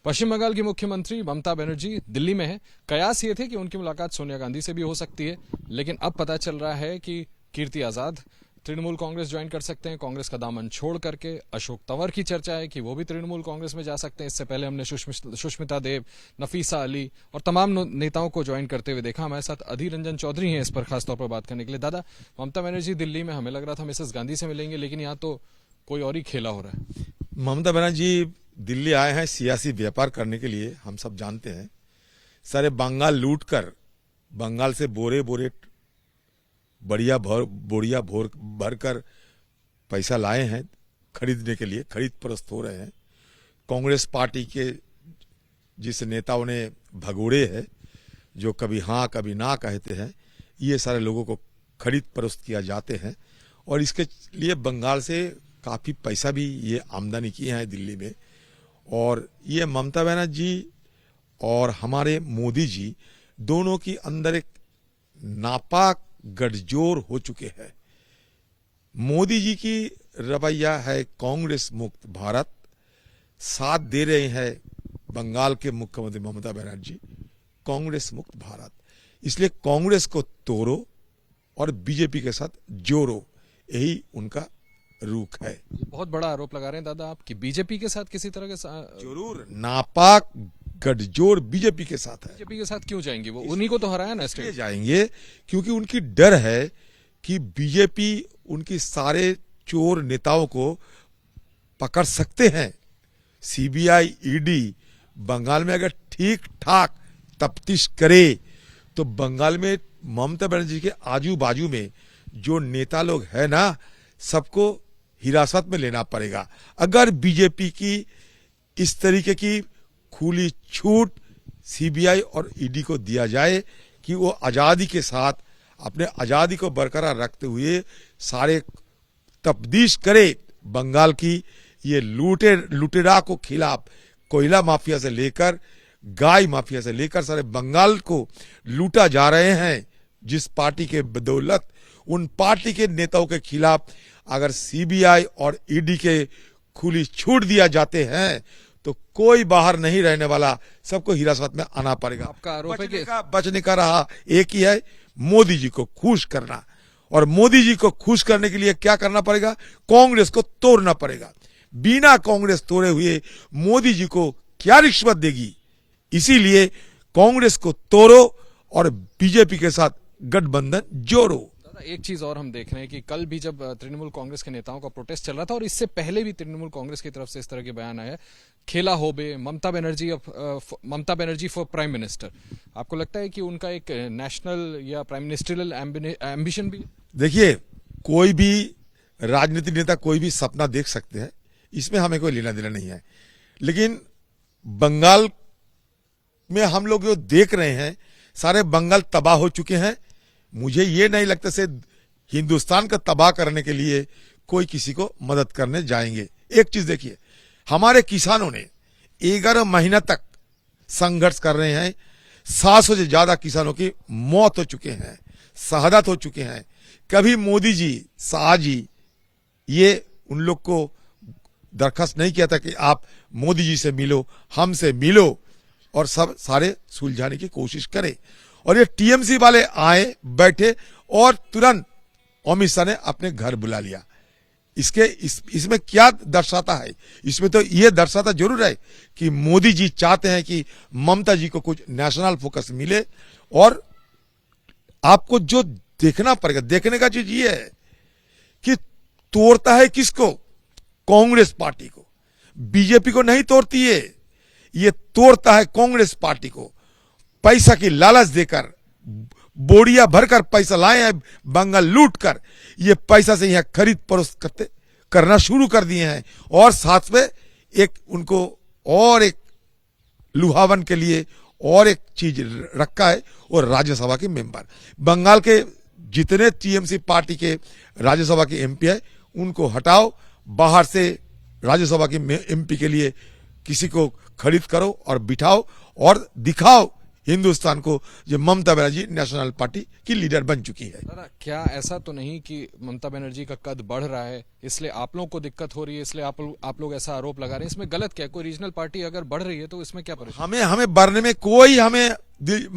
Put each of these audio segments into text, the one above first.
पश्चिम बंगाल की मुख्यमंत्री ममता बनर्जी दिल्ली में है। कयास ये थे कि उनकी मुलाकात सोनिया गांधी से भी हो सकती है, लेकिन अब पता चल रहा है कि कीर्ति आजाद तृणमूल कांग्रेस ज्वाइन कर सकते हैं, कांग्रेस का दामन छोड़ करके। अशोक तंवर की चर्चा है कि वो भी तृणमूल कांग्रेस में जा सकते हैं। इससे पहले हमने सुष्मिता देव, नफीसा अली और तमाम नेताओं को ज्वाइन करते हुए देखा। हमारे साथ अधीर रंजन चौधरी हैं इस पर खासतौर पर बात करने के लिए। दादा, ममता बनर्जी दिल्ली में, हमें लग रहा था मिसेस गांधी से मिलेंगे, लेकिन यहाँ तो कोई और ही खेला हो रहा है। ममता बनर्जी दिल्ली आए हैं सियासी व्यापार करने के लिए, हम सब जानते हैं। सारे बंगाल लूट कर बंगाल से बोरे बोरे बोरिया भर कर पैसा लाए हैं खरीदने के लिए, खरीद फरोख्त हो रहे हैं। कांग्रेस पार्टी के जिस नेताओं ने भगोड़े हैं, जो कभी हाँ कभी ना कहते हैं, ये सारे लोगों को खरीद फरोख्त किया जाते हैं और इसके लिए बंगाल से काफी पैसा भी ये आमदनी किए हैं दिल्ली में। और ये ममता बनर्जी और हमारे मोदी जी दोनों की अंदर एक नापाक गठजोड़ हो चुके हैं। मोदी जी की रवैया है कांग्रेस मुक्त भारत, साथ दे रहे हैं बंगाल के मुख्यमंत्री ममता बनर्जी कांग्रेस मुक्त भारत। इसलिए कांग्रेस को तोड़ो और बीजेपी के साथ जोड़ो, यही उनका रुख है। बहुत बड़ा आरोप लगा रहे हैं दादा आप कि बीजेपी के साथ किसी तरह के जरूर नापाक गठजोड़ बीजेपी के साथ है। बीजेपी के साथ क्यों जाएंगे? वो उन्हीं को तो हराया ना स्टेट। जाएंगे क्योंकि उनकी डर है कि बीजेपी उनकी सारे चोर नेताओं को पकड़ सकते हैं। सीबीआई, ईडी बंगाल में अगर ठीक ठाक तफ्तीश करे तो बंगाल में ममता बनर्जी के आजू बाजू में जो नेता लोग है ना, सबको हिरासत में लेना पड़ेगा। अगर बीजेपी की इस तरीके की खुली छूट सीबीआई और ईडी को दिया जाए कि वो आजादी के साथ अपने आजादी को बरकरार रखते हुए सारे तफ्तीश करे बंगाल की ये लुटेरा को खिलाफ, कोयला माफिया से लेकर गाय माफिया से लेकर सारे बंगाल को लूटा जा रहे हैं जिस पार्टी के बदौलत, उन पार्टी के नेताओं के खिलाफ अगर सीबीआई और ईडी के खुली छूट दिया जाते हैं तो कोई बाहर नहीं रहने वाला, सबको हिरासत में आना पड़ेगा। आपका आरोप है कि बचने का राह एक ही है, मोदी जी को खुश करना। और मोदी जी को खुश करने के लिए क्या करना पड़ेगा? कांग्रेस को तोड़ना पड़ेगा। बिना कांग्रेस तोड़े हुए मोदी जी को क्या रिश्वत देगी? इसीलिए कांग्रेस को तोड़ो और बीजेपी के साथ गठबंधन जोड़ो। एक चीज और हम देख रहे हैं कि कल भी जब तृणमूल कांग्रेस के नेताओं का प्रोटेस्ट चल रहा था और इससे पहले भी तृणमूल कांग्रेस की तरफ से इस तरह के बयान आए, खेला होबे Mamata Banerjee for prime minister. आपको लगता है कि उनका एक नेशनल या प्राइम मिनिस्ट्रियल एम्बिशन भी? देखिए, कोई भी राजनीतिक नेता कोई भी सपना देख सकते हैं, इसमें हमें कोई लेना देना नहीं है। लेकिन बंगाल में हम लोग जो देख रहे हैं, सारे बंगाल तबाह हो चुके हैं। मुझे ये नहीं लगता से हिंदुस्तान का तबाह करने के लिए कोई किसी को मदद करने जाएंगे। एक चीज देखिए, हमारे किसानों ने 11 महीना तक संघर्ष कर रहे हैं। 700 से ज्यादा किसानों की मौत हो चुके हैं, शहादत हो चुके हैं। कभी मोदी जी, शाह जी ये उन लोग को दरखास्त नहीं किया था कि आप मोदी जी से मिलो, हमसे मिलो और सब सारे सुलझाने की कोशिश करें। और ये टीएमसी वाले आए, बैठे और तुरंत अमित शाह ने अपने घर बुला लिया। इसमें क्या दर्शाता है? इसमें तो ये दर्शाता जरूर है कि मोदी जी चाहते हैं कि ममता जी को कुछ नेशनल फोकस मिले। और आपको जो देखना पड़ेगा, देखने का चीज ये है कि तोड़ता है किसको? कांग्रेस पार्टी को। बीजेपी को नहीं तोड़ती है, ये तोड़ता है कांग्रेस पार्टी को। पैसा की लालच देकर, बोरिया भरकर पैसा लाए हैं बंगाल लूट कर, ये पैसा से यहां खरीद फरोख्त करना शुरू कर दिए हैं। और साथ में एक उनको और एक लुभावन के लिए और एक चीज रखा है, और राज्यसभा के मेंबर। बंगाल के जितने टीएमसी पार्टी के राज्यसभा के एमपी है उनको हटाओ, बाहर से राज्यसभा के एमपी के लिए किसी को खरीद करो और बिठाओ और दिखाओ हिंदुस्तान को जो ममता बनर्जी नेशनल पार्टी की लीडर बन चुकी है। दादा, क्या ऐसा तो नहीं कि ममता बनर्जी का कद बढ़ रहा है इसलिए आप लोगों को दिक्कत हो रही है, इसलिए आप लोग ऐसा आरोप लगा रहे हैं? इसमें गलत क्या है? कोई रीजनल पार्टी अगर बढ़ रही है तो इसमें क्या परेशानी? हमें बढ़ने में कोई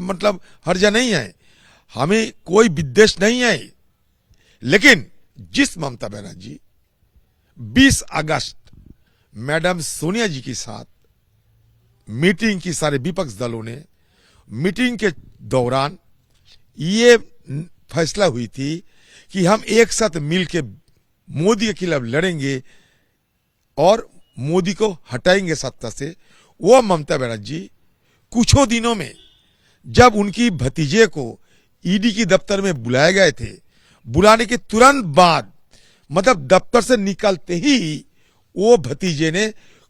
मतलब हर्जा नहीं है, हमें कोई विद्वेष नहीं है। लेकिन जिस ममता बनर्जी 20 अगस्त मैडम सोनिया जी के साथ मीटिंग की, सारे विपक्ष दलों ने मीटिंग के दौरान ये फैसला हुई थी कि हम एक साथ मिलकर मोदी के खिलाफ लड़ेंगे और मोदी को हटाएंगे सत्ता से, वो ममता बनर्जी कुछ दिनों में जब उनकी भतीजे को ईडी की दफ्तर में बुलाए गए थे, बुलाने के तुरंत बाद मतलब दफ्तर से निकलते ही वो भतीजे ने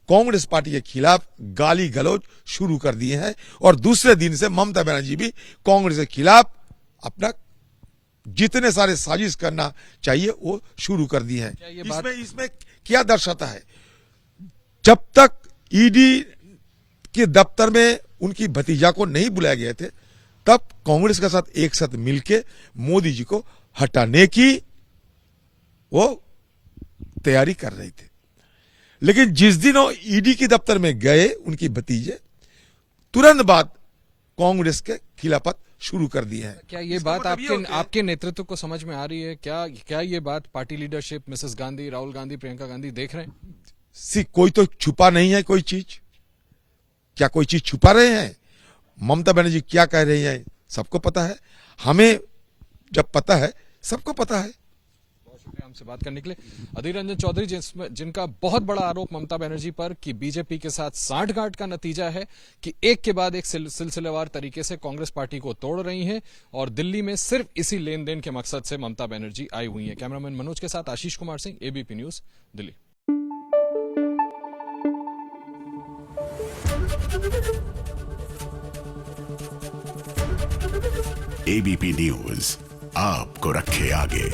कांग्रेस पार्टी के खिलाफ गाली गलौज शुरू कर दिए हैं और दूसरे दिन से ममता बनर्जी भी कांग्रेस के खिलाफ अपना जितने सारे साजिश करना चाहिए वो शुरू कर दिए हैं। इसमें क्या दर्शाता है? जब तक ईडी के दफ्तर में उनकी भतीजा को नहीं बुलाए गए थे तब कांग्रेस के साथ एक साथ मिलकर मोदी जी को हटाने की वो तैयारी कर रहे थे। लेकिन जिस दिन वो ईडी के दफ्तर में गए उनकी भतीजे, तुरंत बाद कांग्रेस के खिलाफत शुरू कर दिए हैं। क्या ये बात आपके नेतृत्व को समझ में आ रही है? क्या ये बात party leadership Mrs Gandhi, Rahul Gandhi, Priyanka Gandhi देख रहे हैं? कोई तो छुपा नहीं है कोई चीज। क्या कोई चीज छुपा रहे हैं? ममता बनर्जी क्या कह रही है सबको पता है, हमें जब पता है सबको पता है। बहुत शुक्रिया हमसे बात करने के लिए। अधीर रंजन चौधरी जिनका बहुत बड़ा आरोप ममता बनर्जी पर कि बीजेपी के साथ सांठगांठ का नतीजा है कि एक के बाद एक सिलसिलेवार तरीके से कांग्रेस पार्टी को तोड़ रही हैं और दिल्ली में सिर्फ इसी लेन देन के मकसद से ममता बनर्जी आई हुई हैं। कैमरामैन मनोज के साथ Ashish Kumar Singh, ABP news, Delhi. ABP news आपको रखे आगे।